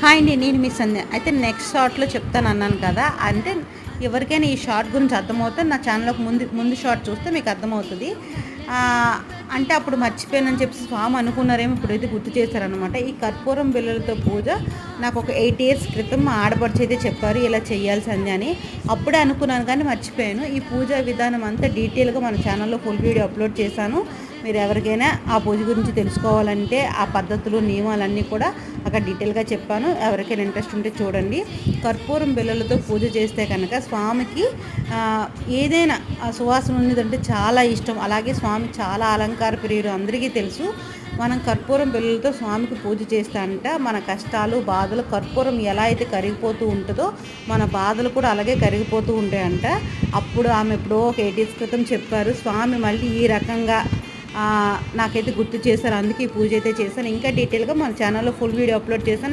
Hi అండి, నేను మీ సంధ్య. అయితే నెక్స్ట్ షార్ట్‌లో చెప్తానన్నాను కదా! అంటే ఎవరికైనా ఈ షార్ట్ గురించి అర్థమవుతే నా ఛానల్‌లోకి ముందు షార్ట్ చూస్తే మీకు అర్థమవుతది. ఆహ్, అంటే అప్పుడు మర్చిపోయానని చెప్పేసి స్వామి అనుకున్నారేమో, ఇప్పుడైతే గుర్తు చేశారనమాట. ఈ కర్పూరం బిళ్ళలతో పూజ నాకొక 8 ఇయర్స్ క్రితం మా ఆడపడుచయితే చెప్పారు, ఇలా చెయ్యాలి సంధ్య అని. అప్పుడే అనుకున్నాను కానీ మర్చిపోయాను. ఈ పూజా విధానం అంతా డీటెయిల్‌గా మన ఛానల్‌లో ఫుల్ వీడియో అప్లోడ్ చేశాను. మీరు ఎవరికైనా ఆ పూజ గురించి తెలుసుకోవాలంటే ఆ పద్ధతులు, నియమాలన్నీ కూడా అక్కడ డీటెయిల్‌గా చెప్పాను. ఎవరికైనా ఇంట్రెస్ట్ ఉంటే చూడండి. కర్పూరం బిళ్ళలతో పూజ చేస్తే కనుక స్వామికి ఏదైనా సువాసన ఉన్నదంటే చాలా ఇష్టం. అలాగే స్వామి చాలా అలంకార ప్రియుడు, అందరికీ తెలుసు. మనం కర్పూరం బిళ్ళలతో స్వామికి పూజ చేస్తే అంట మన కష్టాలు, బాధలు కర్పూరం ఎలా అయితే కరిగిపోతూ ఉంటుందో మన బాధలు కూడా అలాగే కరిగిపోతూ ఉంటాయంట. అప్పుడు ఆమె ఎప్పుడో ఒక 8 ఇయర్స్ క్రితం చెప్పారు. స్వామి మళ్ళీ ఈ రకంగా నాకైతే గుర్తు చేశారు. అందుకే ఈ పూజ అయితే చేశాను. ఇంకా డీటెయిల్‌గా మన ఛానల్‌లో ఫుల్ వీడియో అప్లోడ్ చేశాను.